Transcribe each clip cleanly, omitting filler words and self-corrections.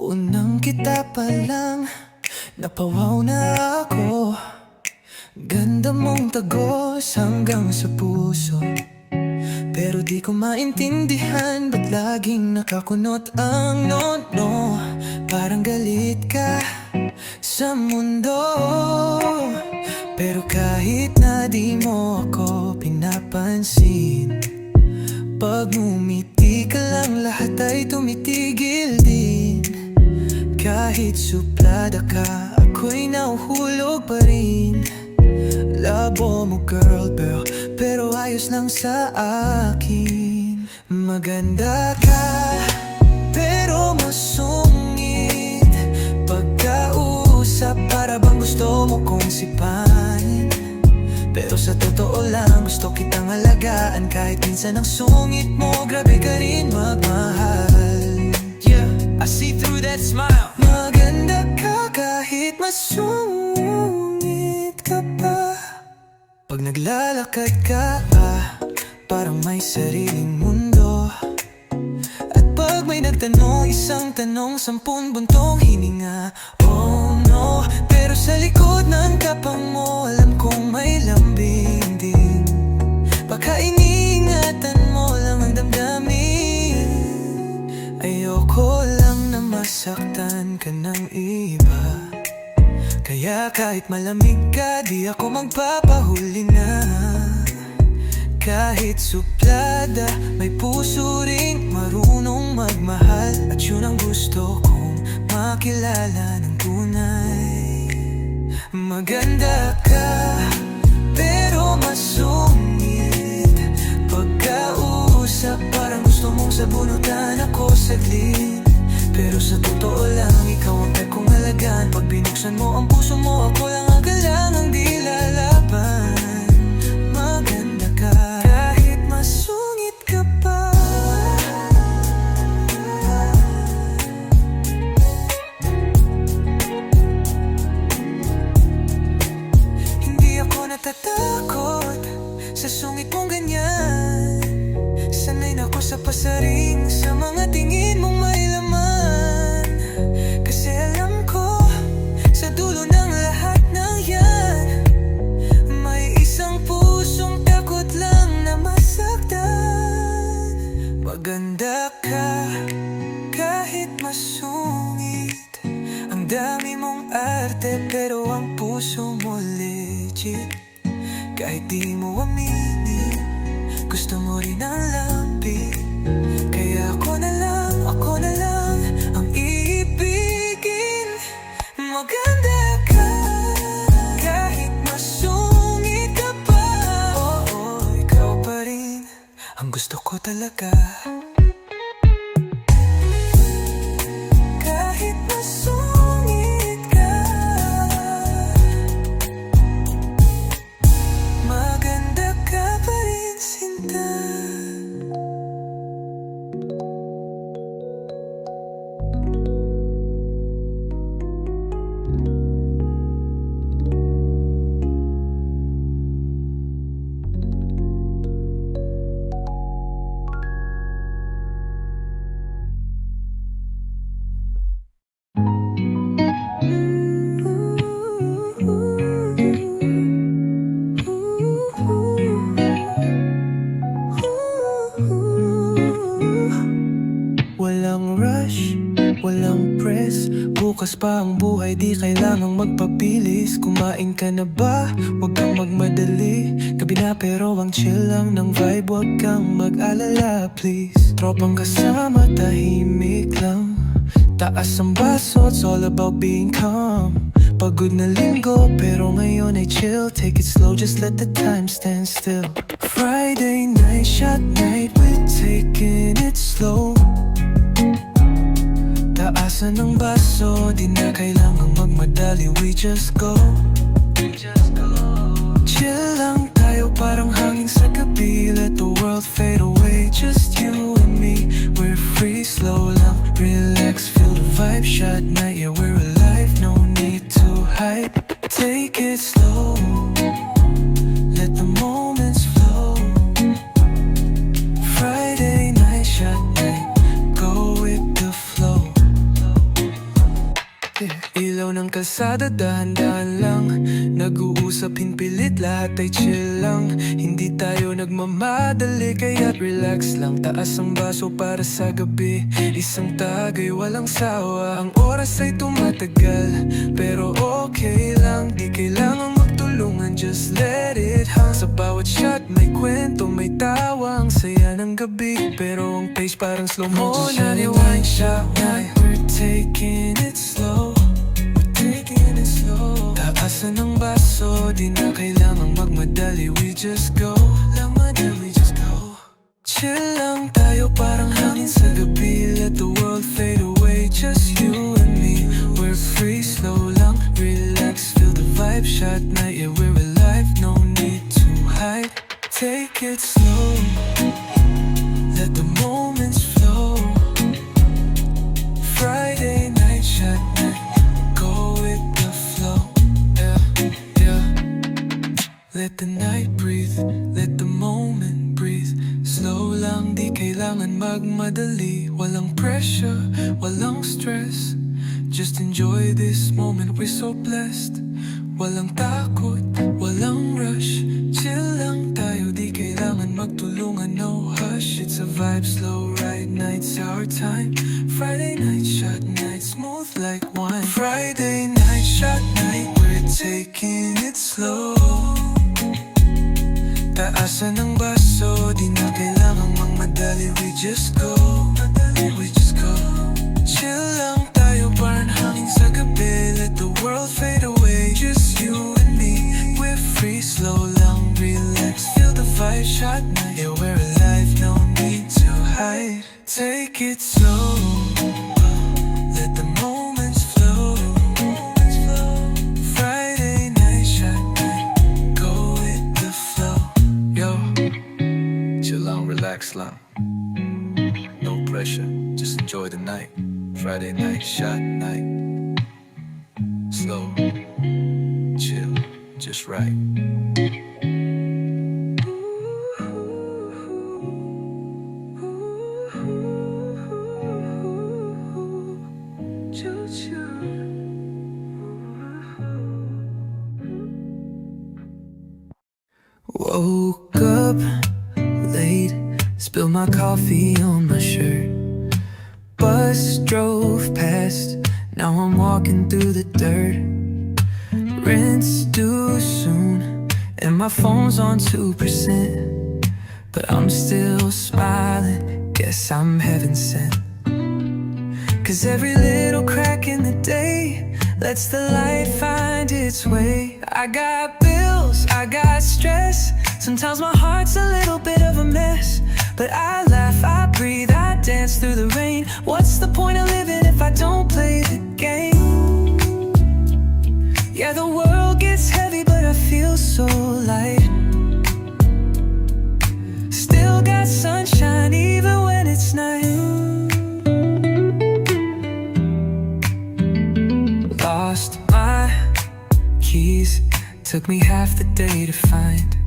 Unang kita pa lang, napawaw na ako. Ganda mong tagos hanggang sa puso. Pero di ko maintindihan ba't laging nakakunot ang no-no. Parang galit ka sa mundo. Pero kahit na di mo ako pinapansin, pag ngumiti ka lang lahat ay tumitigil din. Kahit suplada ka, ako'y nahuhulog pa rin. Labo mo girl, pero ayos lang sa akin. Maganda ka, pero masungit. Pagkausap, para bang gusto mo kong sipain. Pero sa totoo lang, gusto kitang alagaan. Kahit minsan ang sungit mo, grabe ka rin magmahal. Yeah, I see through that smile. Maganda ka kahit masungit ka pa. Pag naglalakad ka, parang may sariling mundo. At pag may nagtanong, isang tanong, 10 buntong hininga. Oh no, pero sa likod ng tapang mo, alam kong may lambing din. Baka iniingatan mo lang ang damdamin. Ayoko lang na masaktan ka ng iba. Kaya kahit malamig ka, di ako magpapahuli na. Kahit suplada, may puso ring marunong magmahal. At yun ang gusto kong makilala ng tunay. Maganda ka, pero masungit. Pagkausap, parang gusto mong sabunutan ako saglit. Pero sa totoo lang, ikaw ang kong alagaan. Pag binuksan mo ang puso mo, ako lang ang kailangang di lalaban. Maganda ka, kahit masungit ka pa. Hindi ako natatakot sa sungit mong ganyan. Sanay na ako sa pasaring, sa mga tingin mong may laman. Kasi alam ko, sa dulo ng lahat ng yan, may isang pusong takot lang na masaktan. Maganda ka, kahit masungit. Ang dami mong arte, pero ang puso mo legit. Kahit di mo aminin, gusto mo rin ang lampi. Kaya ako na lang ang iibigin. Maganda ka, kahit masungit ka pa. Oo, ikaw pa rin ang gusto ko talaga. Kahit masungit ka, maganda ka pa rin, Sinta. Walang rush, walang press. Bukas pa ang buhay, di kailangang magpabilis. Kumain ka na ba? Huwag kang magmadali. Gabi na pero ang chill lang ng vibe. Huwag kang mag-alala please. Tropang kasama, tahimik lang. Taas ang baso, it's all about being calm. Pagod na linggo, pero ngayon ay chill. Take it slow, just let the time stand still. Friday night, shot night, we're taking it slow. Taasan ng baso, di na kailangang magmadali. We just go. Chill lang tayo, parang hangin sa gabi. Let the world fade away, just you and me. We're free, slow lang, relax, feel the vibe. Shot night, yeah we're alive, no need to hype. Take it slow, let the moments flow. Friday night, shot night, go with the flow. ilaw ng kalsada, dahan-dahan lang nag-uusap, hinpilit, lahat ay chill lang. Hindi tayo nagmamadali, kaya't relax lang. Taas ang baso para sa gabi, isang tagay walang sawa. Ang oras ay tumatagal, pero okay lang. Di kailangang magtulungan, just let it hang. Sa bawat shot may kwento, may tawa. Ang saya ng gabi, pero ang pace parang slow motion. Rewind shot night, we're taking it slow. We're taking it slow. Taasan ng baso, di na kailangang magmadali. We just go, lang madali, we just go. Chill lang tayo, parang hangin sa gabi. Let the world fade away, just you and me. We're free, slow lang, relax, feel the vibe. Shot night, yeah, we're alive, no need to hide. Take it slow, let the moments flow. Friday night, shot night, go with the flow. Yeah, yeah. Let the night breathe, let the moment breathe. Slow lang, di kailangan magmadali. Walang pressure, walang stress. Just enjoy this moment, we're so blessed. Walang takot, walang rush. Chill lang tayo, di kailangan magtulungan, no hush. It's a vibe, slow ride, night's our time. Friday night, shot night, smooth like wine. Friday night, shot night, we're taking it slow. Taasan ng baso, di na kailangang magmadali. We just go, we just go. Chill lang tayo, parang hangin sa gabi. Let the world fade away, just you and me. We're free, slow lang, relax, feel the vibe. Shot night, yeah, we're alive, no need to hide. Take it slow, let the moments flow. Friday night, shot night, go with the flow. Yo, chill lang, relax lang, no pressure, just enjoy the night. Friday night, shot night, slow, chill, just right. Woke up late, spilled my coffee on my shirt. Bus drove past, now I'm walking through the dirt. Rent's due soon, and my phone's on 2%. But I'm still smiling, guess I'm heaven sent. Cause every little crack in the day lets the light find its way. I got bills, I got stress, sometimes my heart's a little bit of a mess. But I laugh, I breathe, I dance through the rain. What's the point of living if I don't play the game? Yeah, the world gets heavy, but I feel so light. Still got sunshine even when it's night. Lost my keys, took me half the day to find.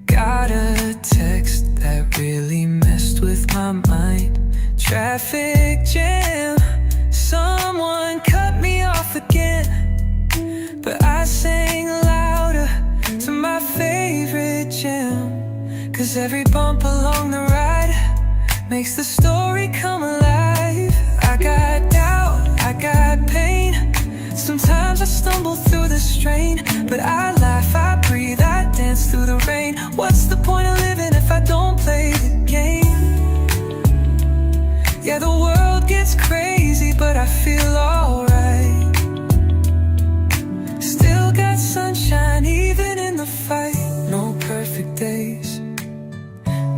Got a text that really messed with my mind. Traffic jam, someone cut me off again. But I sang louder to my favorite jam. Cause every bump along the ride makes the story come alive. I got doubt, I got pain, sometimes I stumble through the strain. But I laugh, I breathe, I dance through the rain. What's the point of living if I don't play the game? Yeah, the world gets crazy, but I feel alright. Still got sunshine even in the fight. No perfect days,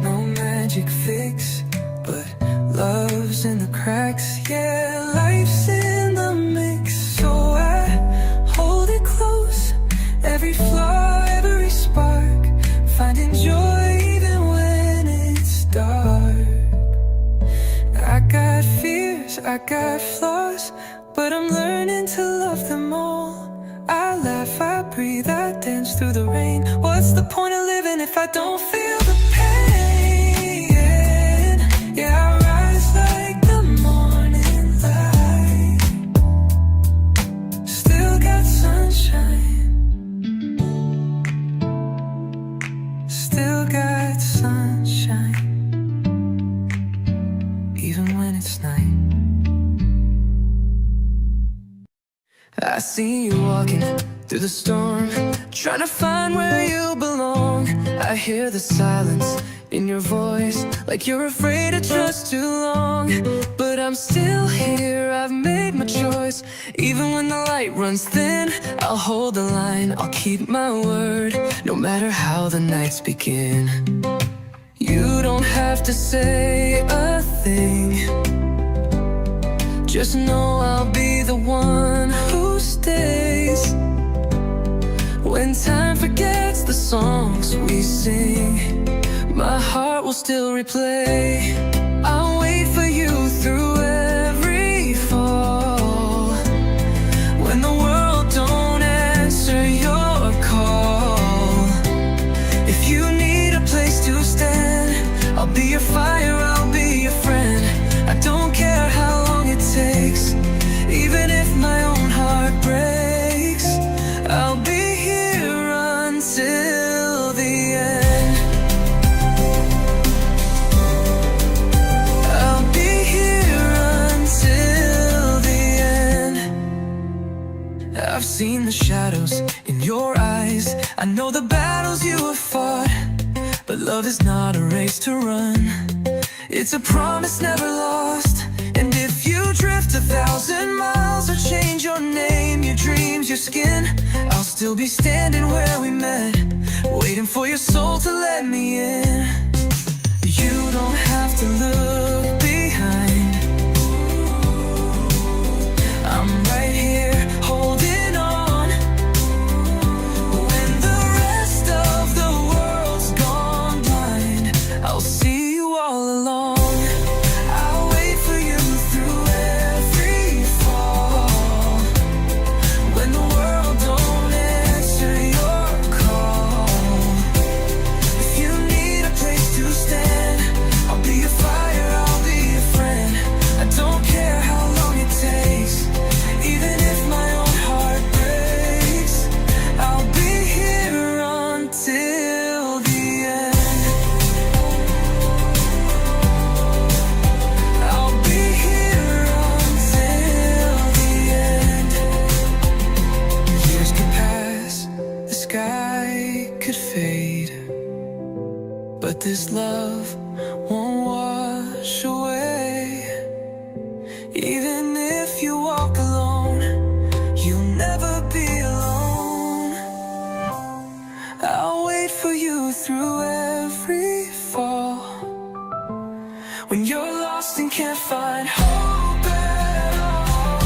no magic fix, but love's in the cracks. Yeah, life's in the mix, so I hold it close. Every flaw, every spark, finding joy even when it's dark. I got fears, I got flaws, but I'm learning to love them all. I laugh, I breathe, I dance through the rain. What's the point of living if I don't feel the pain? Yeah, I rise like the morning light. I see you walking through the storm, trying to find where you belong. I hear the silence in your voice, like you're afraid to trust too long. But I'm still here, I've made my choice. Even when the light runs thin, I'll hold the line, I'll keep my word, no matter how the nights begin. You don't have to say a thing, just know I'll be the one who stays. When time forgets the songs we sing, my heart will still replay. I'll wait for you through every fall. When the world don't answer your call, if you need a place to stand, I'll be your fire, I'll be your friend. I don't care how long it takes, even if my own heart breaks, I'll be here until the end. I'll be here until the end. I've seen the shadows in your eyes, I know the battles you have fought, but love is not a race to run, it's a promise never lost. And if you drift 1,000 miles or change your name, your dreams, your skin, I'll still be standing where we met, waiting for your soul to let me in. You don't have to look behind, I'm right here holding on. When the rest of the world's gone blind, I'll see you all along. I'll wait for you through every fall. When the world don't answer your call, if you need a place to stand, I'll be your fire, I'll be your friend. I don't care how long it takes, even if my own heart breaks, I'll be here until the end. I'll be here until the end. Years could pass, the sky could fade, but this love won't wash away. Even if you walk alone, you'll never be alone. I'll wait for you through every fall. When you're lost and can't find hope at all,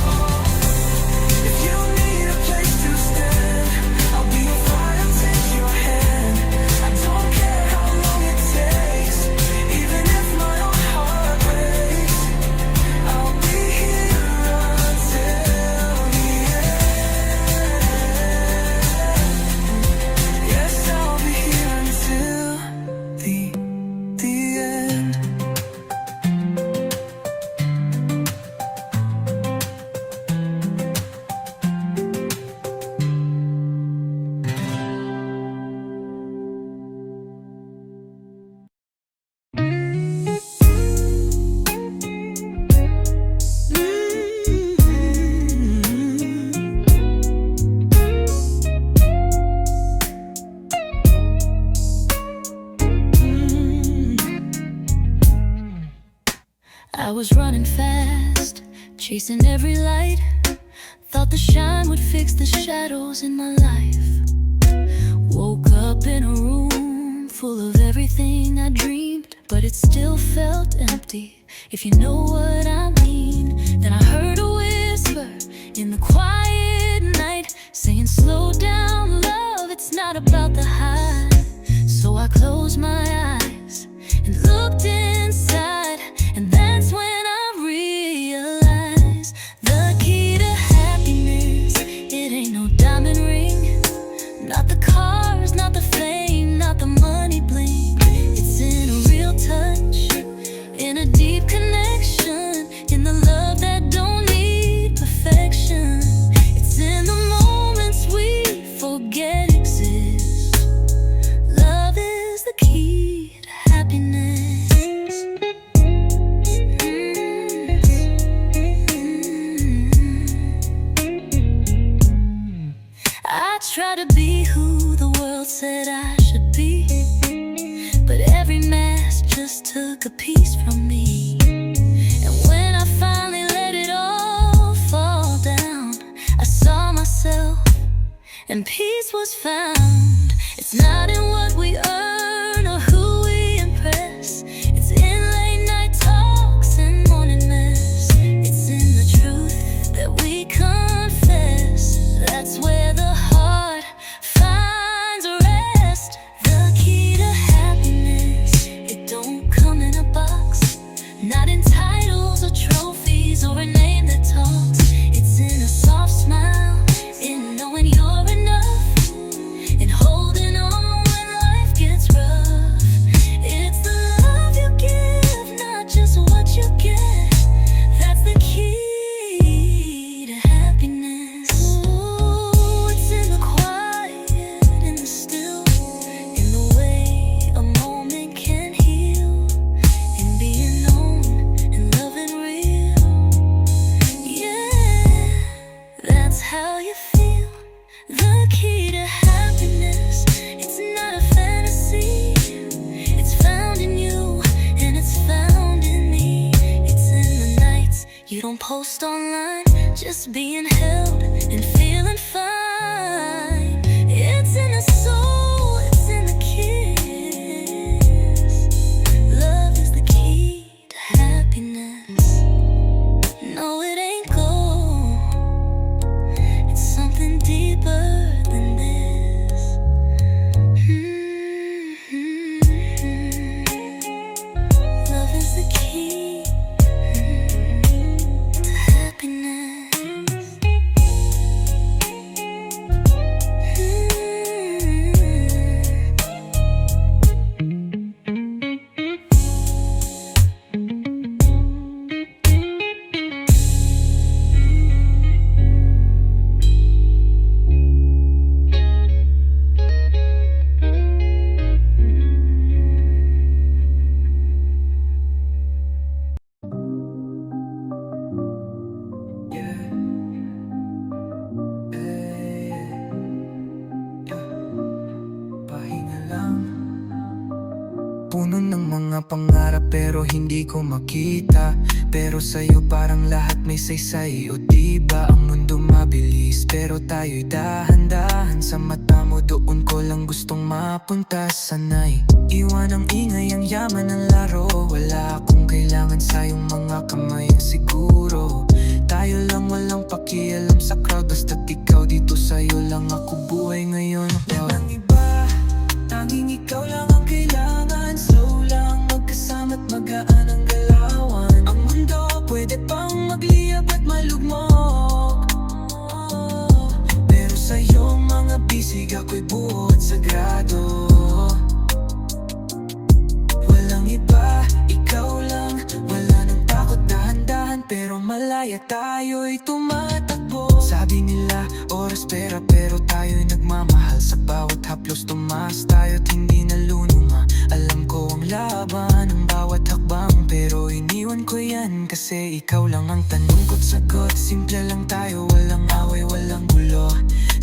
if you need a place to stand, I'll be your fire, take your hand. I don't care how long it takes, even if my own heart breaks, I'll be here until the end. Yes, I'll be here until the end. I was running fast, chasing every light. Thought the shine would fix the shadows in my life. Woke up in a room full of everything I dreamed, but it still felt empty, if you know what I mean. Then I heard a whisper in the quiet night, saying slow down love, it's not about the high. So I closed my eyes and looked inside, and that's when I realized the key to happiness, it ain't no diamond ring, not the cars, not the fame, not the money bling. It's in a real touch, in a deep connection, in took a piece from me. And when I finally let it all fall down, I saw myself and peace was found. It's not in what we earn or who we impress. It's in late night talks and morning mess. It's in the truth that we confess. That's where the heart finds rest. The key to happiness, it don't come in a box, not in titles or trophies or a name that talks. It's in a soft smile, in knowing you're enough, in holding on when life gets rough. It's the love you give, not just what you get. That's the key to happiness. Ooh, it's in the quiet, in the still, in the way a moment can heal, in being known and loving real. Yeah, that's how you feel. The key to happiness, it's not a fantasy. It's found in you and it's found in me. It's in the nights you don't post online, just being held and feeling fine. It's in the soul, it's in the kiss. Love is the key to happiness. No, it ain't gold, it's something deeper than this. Love is the key to happiness. Pahinga lang. Puno ng mga pangarap pero hindi ko makita. Pero sa'yo parang lahat may saysay. O diba ang mundo mabilis pero tayo'y dahan-dahan. Sa mata mo doon ko lang gustong mapunta. Sanay iwan ang ingay, ang yaman ng laro. Wala akong kailangan sa iyong mga kamay. Siguro tayo lang walang pakialam sa crowd. Basta't ikaw dito, sa'yo lang ako buhay ngayon. Walang iba, tanging ikaw lang ang kailangan. Slow lang, magkasama't magaan ang galawan. Ang mundo pwede pang magliyab at malugmok, pero sa iyong mga bisig ako'y buo at sagrado. Walang iba, ikaw lang, wala nang takot, dahan-dahan pero malaya tayo'y tumatakbo. Sabi nila, oras pera pero tayo'y nagmamahal. Sa bawat haplos tumaas tayo't hindi naluluma. Alam ko ang laban, ang bawat hakbang, pero iniwan ko yan kasi ikaw lang ang tanong ko't sagot. Simple lang tayo, walang away, walang gulo.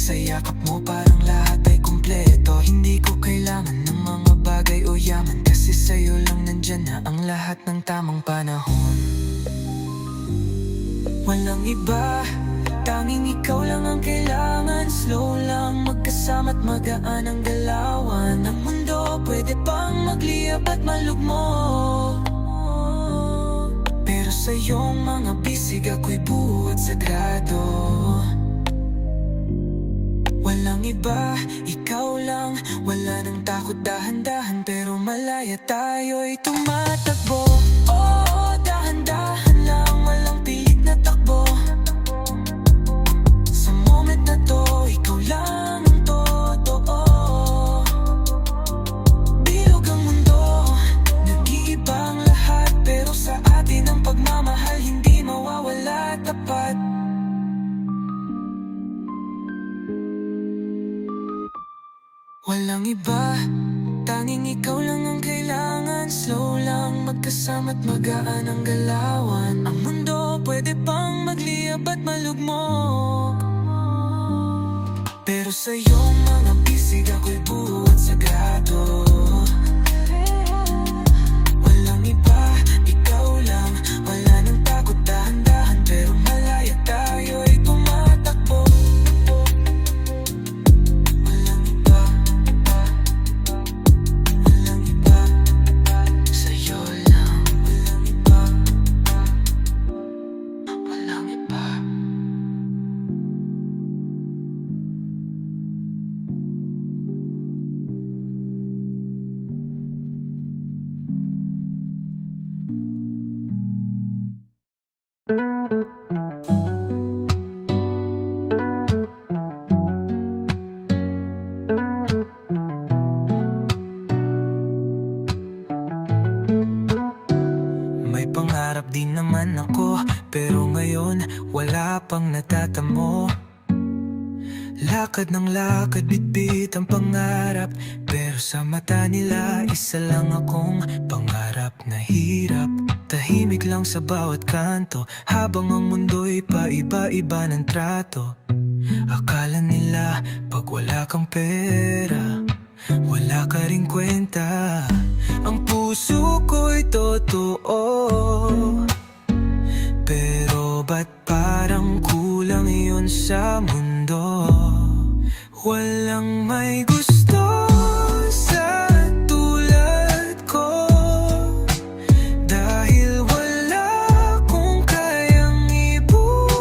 Sa yakap mo parang lahat ay kumpleto. Hindi ko kailangan ng mga bagay o yaman, kasi sa'yo lang nandyan na ang lahat ng tamang panahon. Walang iba, tanging ikaw lang ang kailangan. Slow lang, magkasama't magaan ang galawan. Ang mundo pwede pang magliyab at malugmok, pero sa iyong mga bisig ako'y buo at sagrado. Walang iba, ikaw lang, wala nang takot, dahan-dahan pero malaya tayo'y tumatakbo. Oo, dahan-dahan lang, walang pilit na takbo. Sa moment na to, ikaw lang ang totoo. Bilog ang mundo, nag-iiba ang lahat, pero sa atin ang pagmamahal hindi mawawala tapat. Walang iba, tanging ikaw lang ang kailangan. Slow lang, magkasama't magaan ang galawan. Ang mundo pwede pang magliyab at malugmok, pero sa iyong mga bisig ako'y buo at sagrado. Walang wala pang natatamo. Lakad ng lakad, bitbit ang pangarap, pero sa mata nila, isa lang akong pangarap na hirap. Tahimik lang sa bawat kanto, habang ang mundo'y paiba-iba ng trato. Akala nila, pag wala kang pera, wala ka ring kwenta. Ang puso ko'y totoo, pero ba't parang kulang yun sa mundo? Walang may gusto sa tulad ko, dahil wala akong kayang ibuo.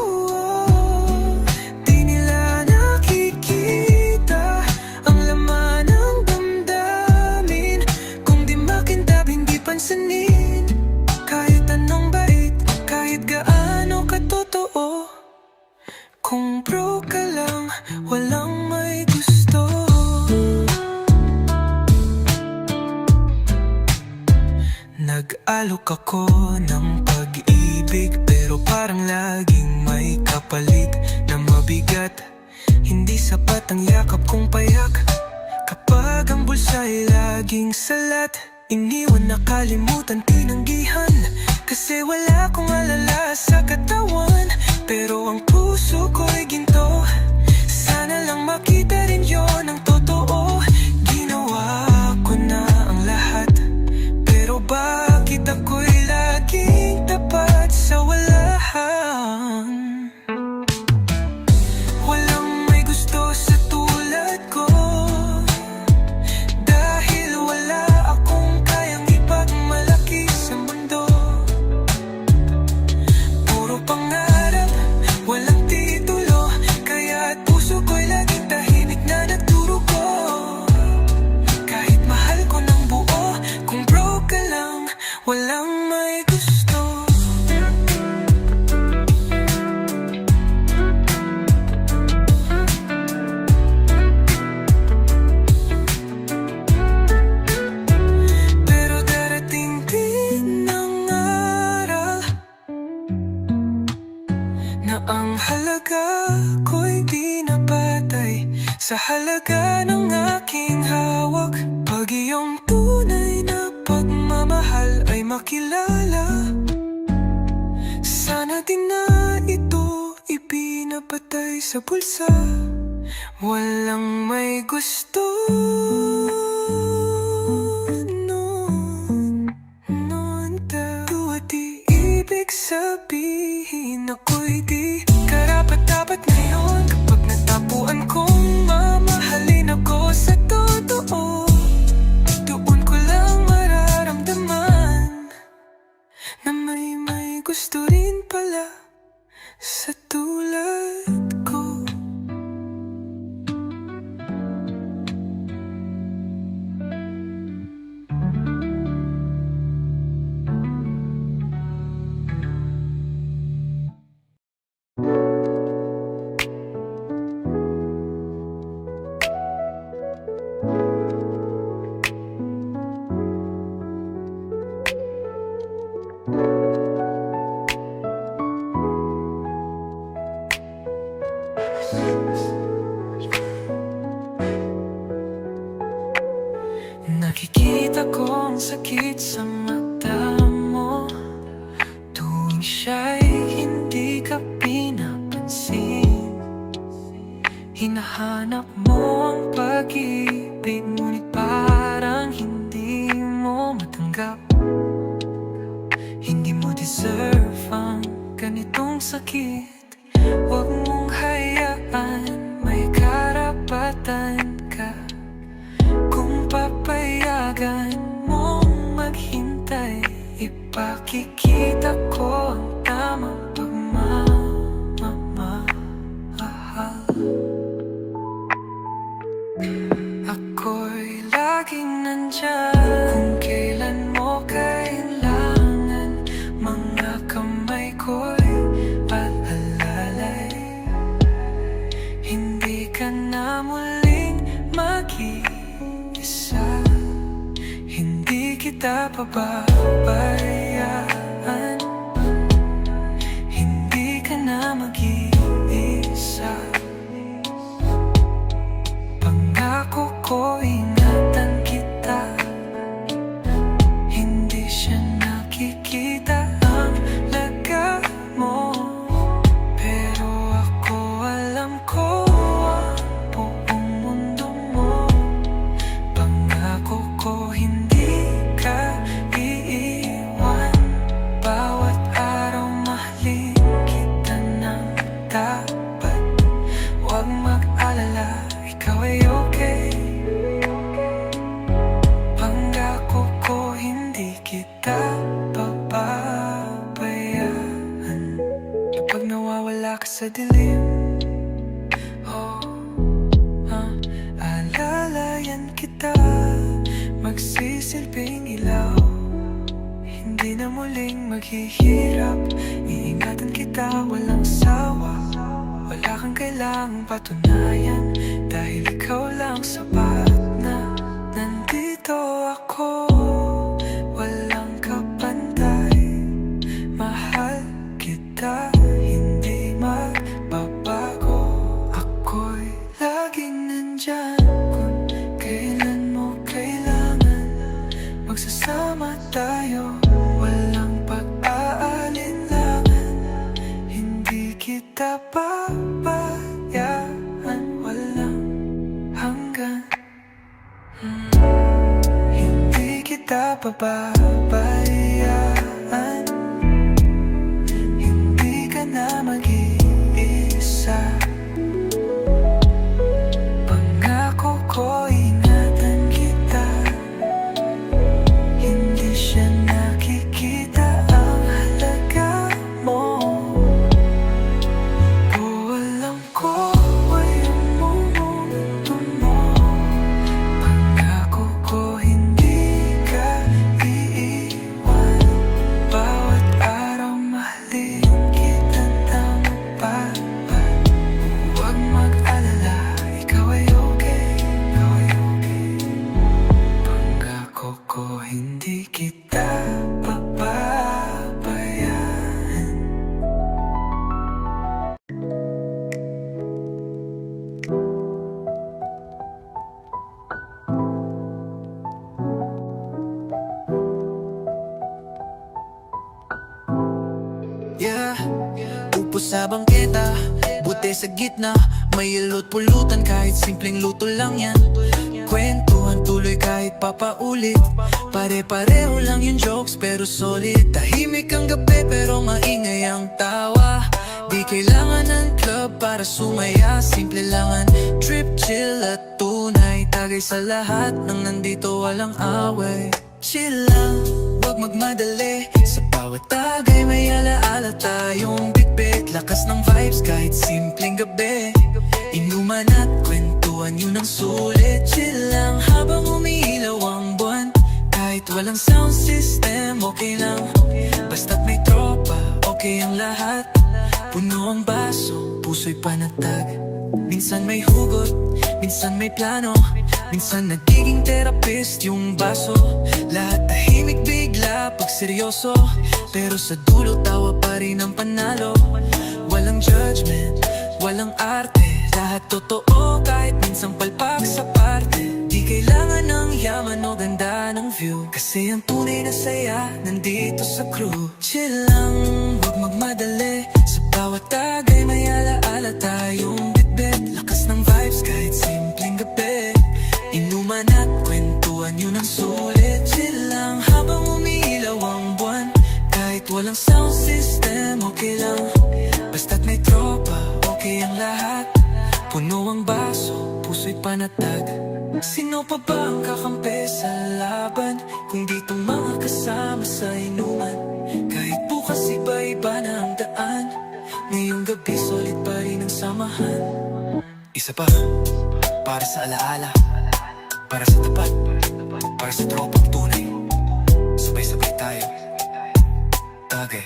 Di nila nakikita ang laman ng damdamin. Kung di makintab, hindi pansinin, kahit anong bait, kahit gaano katotoo. Kung broke ka lang, walang may gusto. Nag-alok ako ng pag-ibig, pero parang laging may kapalit na mabigat. Hindi sapat ang yakap kong payak, kapag ang bulsa'y laging salat. Iniwan, nakalimutan, tinanggihan, kasi wala akong alala sa katawan. Pero ang puso ko'y ginto, sana lang makita rin yon ang totoo. Ginawa ko na ang lahat, pero bakit ako'y laging tapat sa walahan? Walang may gusto sa tulad ko, dahil wala akong kayang ipagmalaki sa mundo. Puro pangarap, walang titulo, kaya puso ko'y laging tahimik na nagdurugo. Kahit mahal ko ng buo, kung broke ka lang, walang may gusto. Pero darating din ang araw na ang halaga ko'y di napatay sa halaga ng aking hawak. Pag iyong tunay na pagmamahal ay makilala, sana din na ito ipinapatay sa bulsa. Walang may gusto noon daw, di ibig sabihin ako'y di karapat-dapat ngayon. Kapag natapuan kong mamahalin ako sa totoo, doon ko lang mararamdaman na may gusto rin pala sa tulad ko. Nakikita ko ang sakit sa mata mo tuwing siya'y hindi ka pinapansin. Hinahanap mo ang pag-ibig, ngunit parang hindi mo matanggap. Hindi mo deserve ang ganitong sakit. Huwag mong hayaan, may karapatan ka. Kung papayagan mong maghintay, ipakikita ko ang tamang pagmamahal. Ako'y laging nandyan kung kailan mo kailangan. Mga kamay ko'y paalalay, hindi ka na muling mag-iisa. Hindi kita pababayaan, hindi ka na wala ka sa dilim. Oh, alalayan kita, magsisilbing ilaw. Hindi na muling maghihirap, iingatan kita walang sawa. Wala kang kailangang patunayan, dahil ikaw lang sapat na nandito ako. Walang kapantay, mahal kita, hindi magbabago. Ako'y laging nandyan kung kailan mo kailangan. Magsasama tayo, walang pag-aalinlangan. Hindi kita pabayaan, walang hanggan. Hindi kita pababayaan. Hindi ka na mag-iisa. Pangako ko, ingatan kita. Hindi siya nakikita ang halaga mo. O alam ko ay ang mundo mo. Pangako ko, hindi ka iiwan. Bawat araw mahalin kita ng mapagpag. Huwag mag-alala, ikaw ay okay, ikaw ay okay. Pangako ko, hindi kita papabayaan. Yeah, upo sa bangketa, buti sa gitna. May ilo't pulutan kahit simpleng luto lang yan. Kwentuhan tuloy kahit papaulit. Pare-pareho lang yung jokes pero solid. Tahimik ang gabi pero maingay ang tawa. Di kailangan ng club para sumaya. Simple lang ang trip, chill at tunay. Tagay sa lahat ng nandito, walang away. Chill lang, wag magmadali. Sa bawat tagay may alaala tayong bitbit. Lakas ng vibes kahit simpleng gabi. Inuman at kwentuhan yun ang sulit. Chill lang habang umiilaw ang buwan. Kahit walang sound system, okay lang. Basta't may tropa, okay ang lahat. Puno ang baso, puso'y panatag. Minsan may hugot, minsan may plano. Minsan nagiging therapist yung baso. Lahat tahimik bigla pag seryoso. Pero sa dulo tawa pa rin ang panalo. Walang judgment, walang arte. Lahat totoo kahit minsang palpak sa parte. Di kailangan ng yaman o ganda ng view. Kasi ang tunay na saya nandito sa crew. Chill lang, wag magmadali. Sa bawat tagay may alaala tayong bitbit. Lakas ng vibes kahit simpleng gabi. Inuman at kwentuhan yun ang sulit. Chill lang habang umiilaw ang buwan. Kahit walang sound system, okay lang. Basta't may tropa, okay ang lahat. Puno ang baso, puso'y panatag. Sino pa ba ang kakampi sa laban? Kung dito mga kasama sa inuman. Kahit bukas iba-iba na ang daan. Ngayong gabi solid pa rin ang samahan. Isa pa, para sa alaala, para sa tapat, para sa tropang tunay. Sabay-sabay tayo, tagay.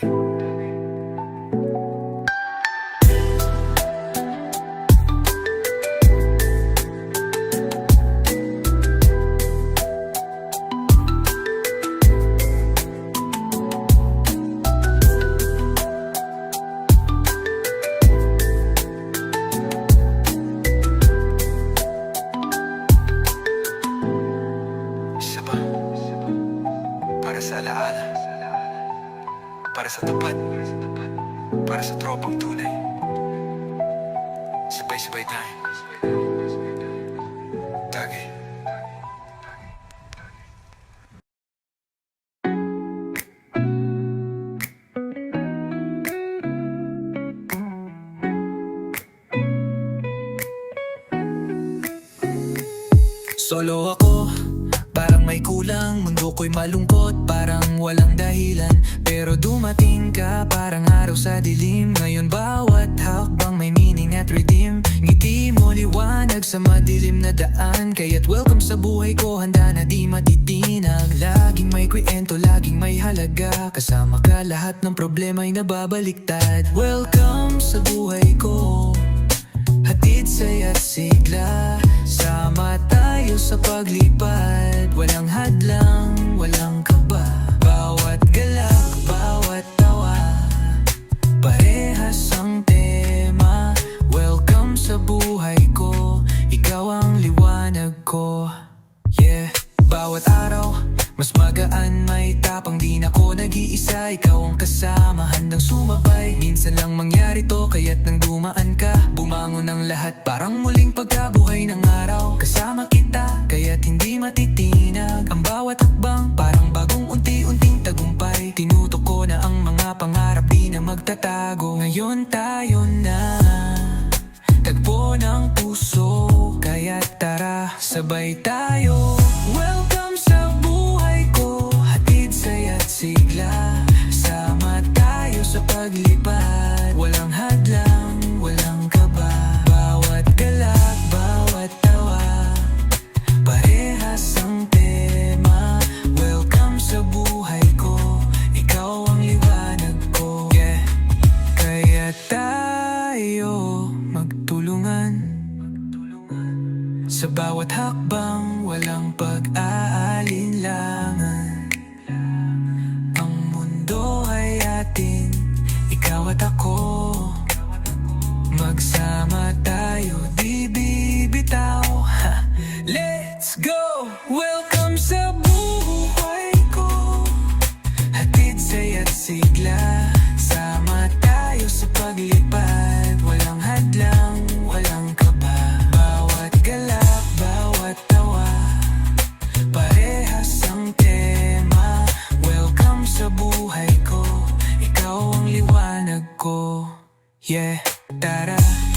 Sa alaala, para sa tapat, para sa tropang tunay. Sabay-sabay tayo, tagay. Solo ako, parang may kulang. lang, mundo ko'y malungkot, parang walang dahilan. Pero dumating ka, parang araw sa dilim. Ngayon bawat hakbang may meaning at redeem. Ngiti mo liwanag sa madilim na daan. Kaya't welcome sa buhay ko, handa na di matitinag. Laging may kwento, laging may halaga. Kasama ka, lahat ng problema'y nababaliktad. Welcome sa buhay ko, hatid saya't sigla. Sama tayo sa paglipad, walang hadlang, walang kaba. Bawat galak, bawat tawa, parehas ang tema. Welcome sa buhay ko, ikaw ang liwanag ko. Yeah, bawat araw mas magaan, may tapang, di na ko nag-iisa. Ikaw ang kasama, handang sumabay. Minsan lang mangyari to, kaya't nang dumaan ka, bumangon ang lahat, parang muling pagkabuhay ng araw. Kasama kita, kaya't hindi matitinag. Ang bawat hakbang, parang bagong unti-unting tagumpay. Tinutok ko na ang mga pangarap, di na magtatago. Ngayon tayo na, tagpo ng puso. Kaya't tara, sabay tayo. Welcome sa buhay ko, hatid saya't sigla. Sama tayo sa paglipad, walang hadlang, walang kaba. Bawat galak, bawat tawa, parehas ang tema. Welcome sa buhay ko, ikaw ang liwanag ko. Yeah, kaya tayo magtulungan. Sa bawat hakbang, walang pag-aalinlangan. Ang mundo ay atin, ikaw at ako. Magsama tayo, di bibitaw. Let's go! Welcome sa buhay ko, hatid saya't sigla. Sama tayo sa paglipad, walang hadlang, walang kaba. Bawat galak, bawat tawa, parehas ang tema. Welcome sa buhay ko, ikaw ang liwanag ko. Yeah, tara,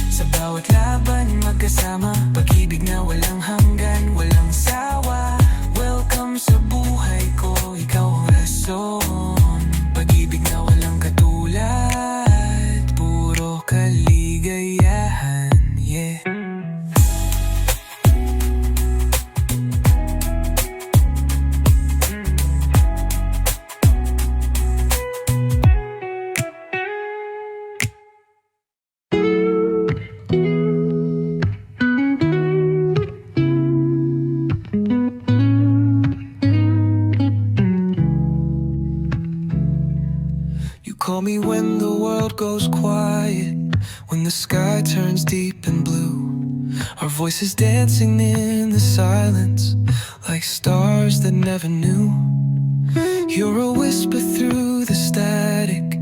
sa bawat laban magkasama. Pag-ibig na walang hanggan, walang sawa. Welcome sa buhay ko, ikaw ang rason. Pag-ibig na walang katulad, puro kaligayahan. Yeah. Call me when the world goes quiet, when the sky turns deep and blue. Our voices dancing in the silence, like stars that never knew. You're a whisper through the static,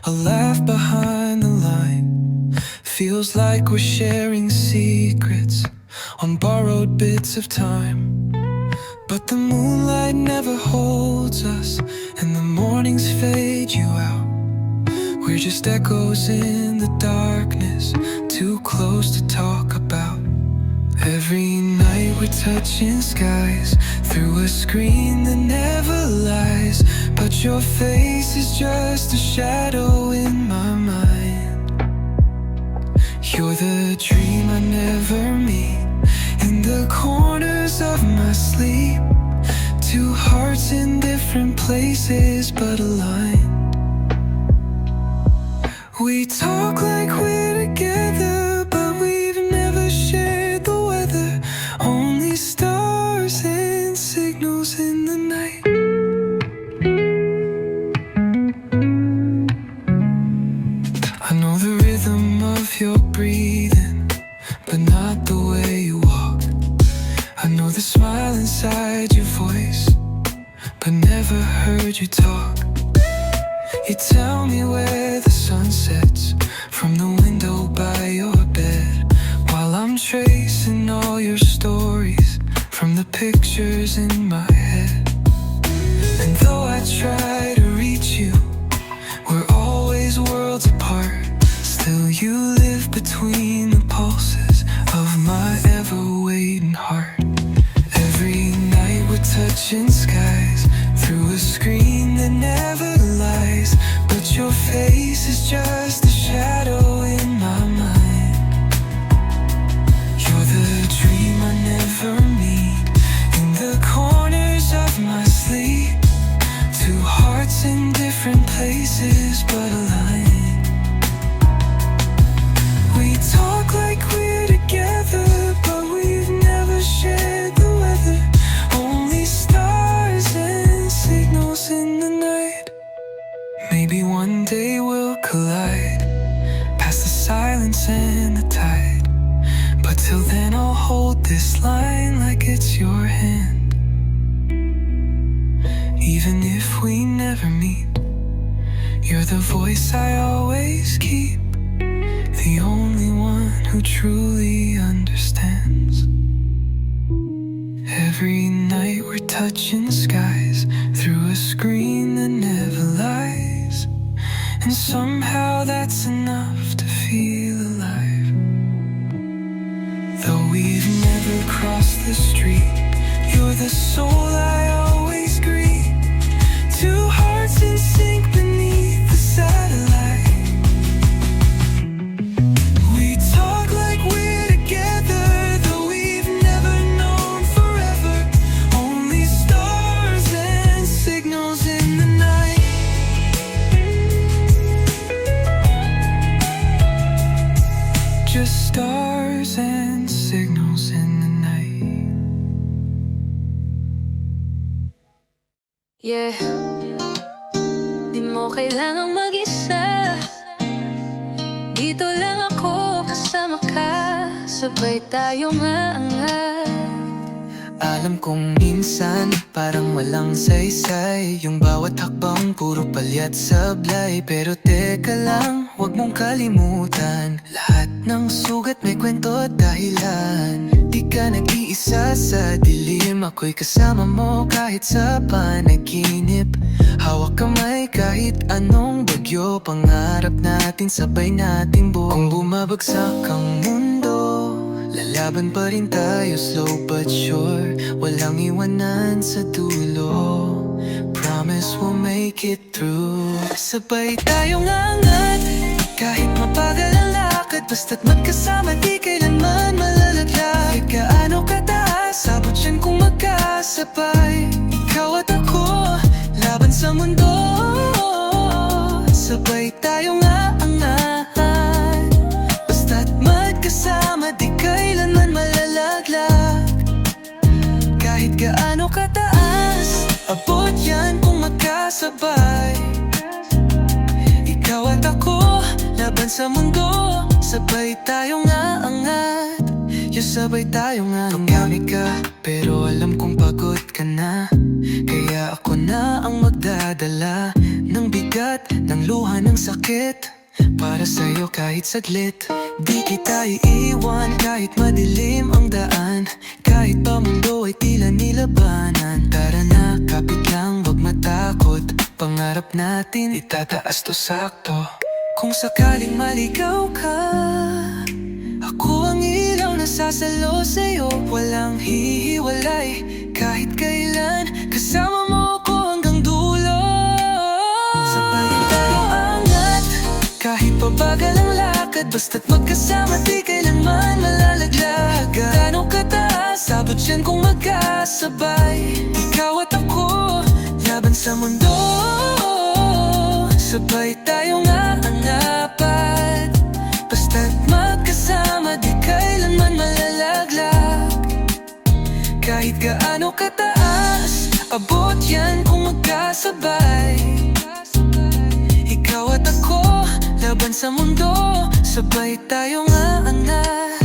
a laugh behind the line. Feels like we're sharing secrets on borrowed bits of time. But the moonlight never holds us, and the mornings fade you out. We're just echoes in the darkness, too close to talk about. Every night we're touching skies through a screen that never lies. But your face is just a shadow in my mind. You're the dream I never meet, in the corners of my sleep. Two hearts in different places but aligned. We talk like we're together, but we've never shared the weather. Only stars and signals in the night. I know the rhythm of your breathing, but not the way you walk. I know the smile inside your voice, but never heard you talk. You tell me where the sun sets from the window by your bed, while I'm tracing all your stories from the pictures in my head. And though I try to reach you, we're always worlds apart. Still you live between the pulses of my ever-waiting heart. Every night we're touching skies through a screen that never lies. But your face is just a shadow in my mind. You're the dream I never meet, in the corners of my sleep. Two hearts in different places but aligned. We talk like we're together, but we've never shared the weather. Only stars and signals in the night. Maybe one day we'll collide, past the silence and the tide. But till then I'll hold this line like it's your hand. Even if we never meet, you're the voice I always keep, the only one who truly understands. Every night we're touching skies through a screen that never lies, and somehow that's enough to feel alive. Though we've never crossed the street, you're the soul I always greet. Two hearts in sync beneath the satellite. We talk like we're together, though we've never known forever. Only stars and signals in the night. Just stars and signals in the night. Yeah, di mo kailangang mag-isa. Dito lang ako kasama ka, sabay tayong aangat. Alam kong minsan parang walang saysay, yung bawat hakbang puro palyat sablay. Pero teka lang, huwag mong kalimutan, lahat ng sugat may kwento at dahilan. Di ka nag-iisa sa dilim, ako'y kasama mo kahit sa panaginip. Hawak kamay kahit anong bagyo, pangarap natin sabay nating buo. Kung bumabagsak ang mundo, lalaban pa rin tayo, slow but sure. Walang iwanan sa dulo, promise we'll make it through. Sabay tayong angat, kahit mapagal ang lakad. Basta't magkasama di kailanman malalaglag. Gaano kataas, abot yan kung magkasabay. Ikaw at ako, laban sa mundo. Sabay tayong aangat, basta't magkasama di kailanman malalaglag. Kahit gaano kataas, abot yan kung magkasabay. Ikaw at ako, laban sa mundo. Sabay tayong aangat, sabay tayong aangat. Pagkami ka, pero alam kong pagod ka na. Kaya ako na ang magdadala ng bigat, ng luha, ng sakit, para sa'yo kahit saglit. Di kita iiwan kahit madilim ang daan, kahit pa mundo ay tila nilabanan. Tara na, kapit lang, wag matakot, pangarap natin itataas to sakto. Kung sakaling maligaw ka, ako ang ilaw na sasalo sa'yo. Walang hihiwalay, kahit kailan, kasama mo ako hanggang dulo. Sabay tayo angat, kahit pabagal ang lakad. Basta't magkasama di kailanman malalaglag. Gaano kataas, abot yan kung magkasabay. Ikaw at ako, laban sa mundo. Sabay tayong aangapat, basta't magkasama di kailanman malalaglag. Kahit gaano kataas, abot yan kung magkasabay. Ikaw at ako, laban sa mundo. Sabay tayong aangat.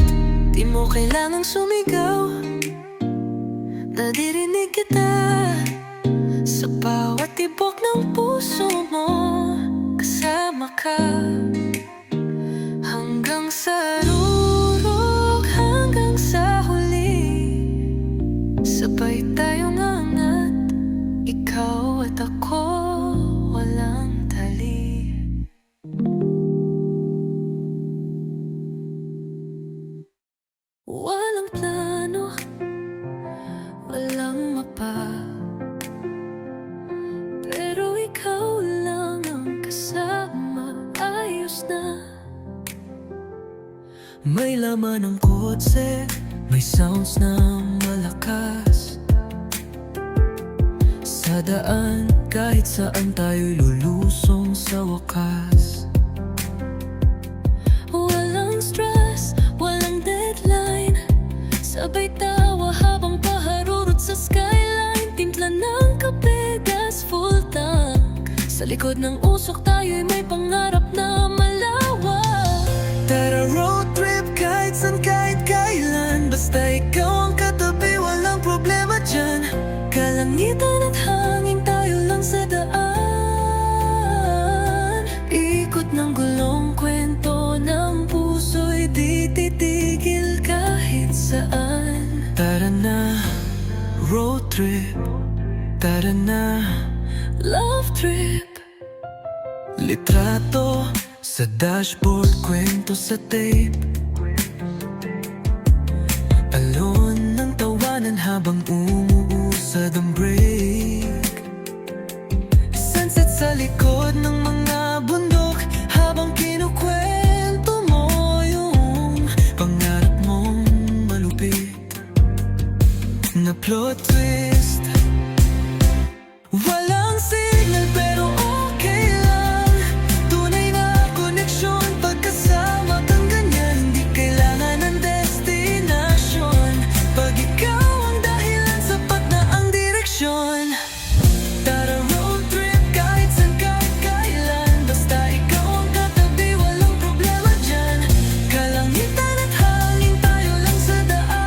Di mo kailangang sumigaw, naririnig kita sa bawat tibok ng puso mo. Kasama ka hanggang sa rurok, hanggang sa huli. Sabay tayong angat, ikaw at ako, walang tali. Walang plano, walang mapa, May laman ng kotse, may sounds na malakas. Sa daan, kahit saan tayo'y lulusong sa wakas. Walang stress, walang deadline. Sabay tawa habang paharurot sa skyline. Timpla ng kape, gas full tank. Sa likod ng usok tayo'y may pangarap na malawak. Tara road trip kahit san kahit kailan. Basta ikaw ang katabi, walang problema dyan. Kalangitan at hangin, tayo lang sa daan. Ikot ng gulong kwento ng puso'y di titigil kahit saan. Tara na, road trip. Tara na, Love trip. litrato sa dashboard, kwento sa tape. Alon ng tawanan habang umuusad ang brake. Sunset sa likod ng mga bundok habang kinukwento mo yung pangarap mong malupit na plot twist. Walang signal pero okay lang. Tunay na koneksyon pagkasama kang ganyan. Hindi kailangan ng destinasyon. Pag ikaw ang dahilan, sapat na ang direksyon. Tara road trip kahit san kahit kailan. Basta ikaw ang katabi, walang problema dyan. Kalangitan at hangin, tayo lang sa daan.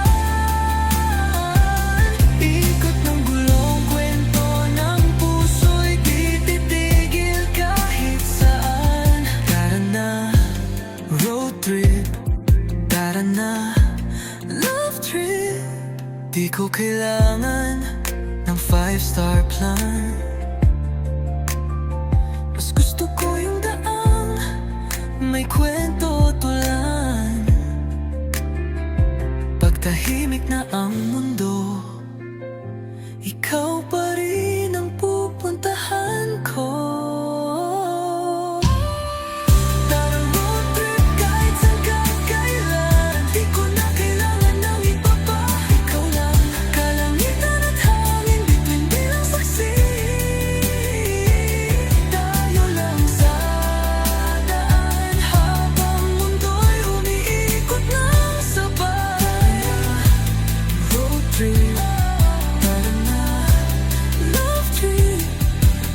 Ikot ng gulong kwento ng puso'y di titigil kahit saan. Tara na, road trip. Tara na, Love trip. di ko kailangan ng 5-star plan. Mas gusto ko yung daang may kwento tulan. Pagtahimik na ang mundo, ikaw pa rin ang pupuntahan ko. Tara road trip kahit saan kahit kailan. Di ko na kailangan ng iba pa, ikaw lang. Kalangitan at hangin, bituin bilang saksi. Tayo lang sa daan habang mundo'y umiikot ng sabay. Road trip. Tara na, Love trip.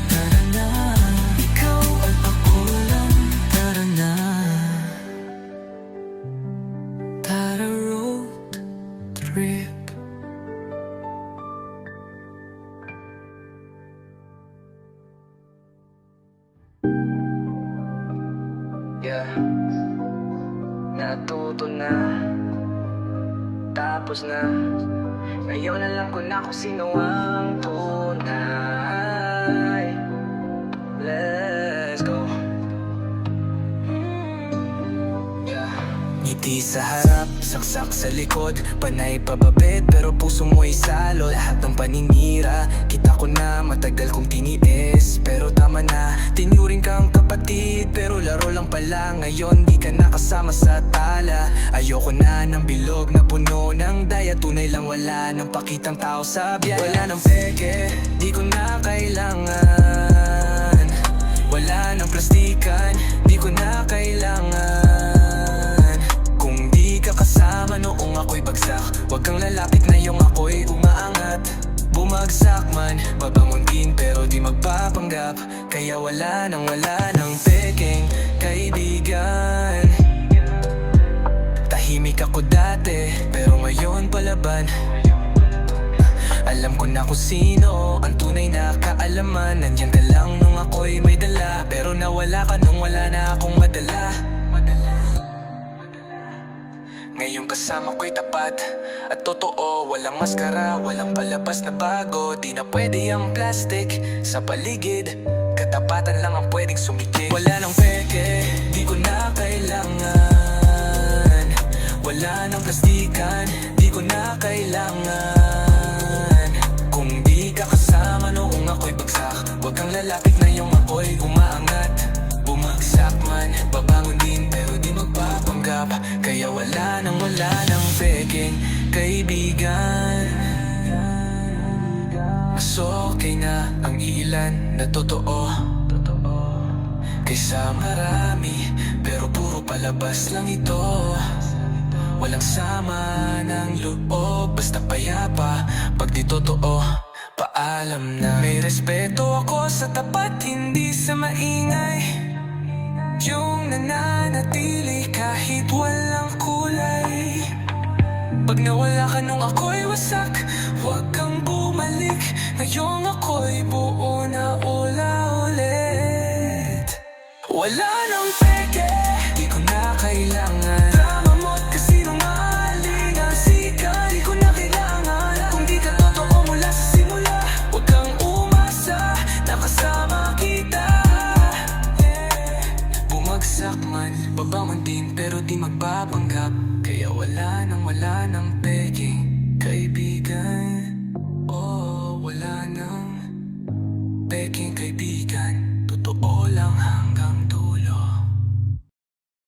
tara na, ikaw at ako lang. Tara na, tara road trip. Yeah, natuto na, tapos na. Ngayon alam ko na kung sino ang tunay. Let's go. Yeah. Ngiti sa harap, saksak sa likod. Panay pababed pero puso mo'y salo. Lahat ng paninira, kita ko na matagal kong tiniis. Pero tama na, tinuring kang kapatid. Pero laro lang pala, ngayon di ka nakasama sa tala. Ayoko na ng bilog na puno ng daya. Tunay lang, wala nang pakitang tao sa biyahe. Wala nang peke, di ko na kailangan. Wala nang plastikan, di ko na kailangan. Kung di ka kasama noong ako'y bagsak, huwag kang lalapit na yung ako'y umaangat. Bumagsak man, babangon din pero di magpapanggap. Kaya wala nang pekeng kaibigan. Tahimik ako dati, pero ngayon palaban. Alam ko na kung sino ang tunay na kaalaman. Nandyan ka lang nung ako'y may dala, pero nawala ka nung wala na akong madala. Ngayong kasama ko'y tapat at totoo. Walang maskara, walang palabas na bago. Di na pwede ang plastic sa paligid. Katapatan lang ang pwedeng sumikip. Wala nang peke, di ko na kailangan. Wala nang plastikan, di ko na kailangan. Kung di ka kasama noong ako'y bagsak, huwag kang lalapit na yung ako'y umaangat. Bumagsak man, babangon din pero di magpapanggap. Kaya wala nang peking kaibigan. Mas okay na ang ilan na totoo kaysa marami, pero puro palabas lang ito. Walang sama ng loob, basta payapa pag di totoo. Paalam na may respeto ako sa tapat, hindi sa maingay. Yung nananatili kahit walang kulay. Pag nawala ka nung ako'y wasak, huwag kang bumalik. Ngayong ako'y buo na ulit. Wala nang peke, di ko na kailangan drama mo't kasinungaling. Ang sika, di ko na kailangan. Kung di ka totoo mula sa simula, huwag kang umasa na kasama kita. Bumagsak man, babangon din pero di magpapanggap. Kaya wala nang peking kaibigan. Oh, wala nang peking kaibigan. Totoo lang ha.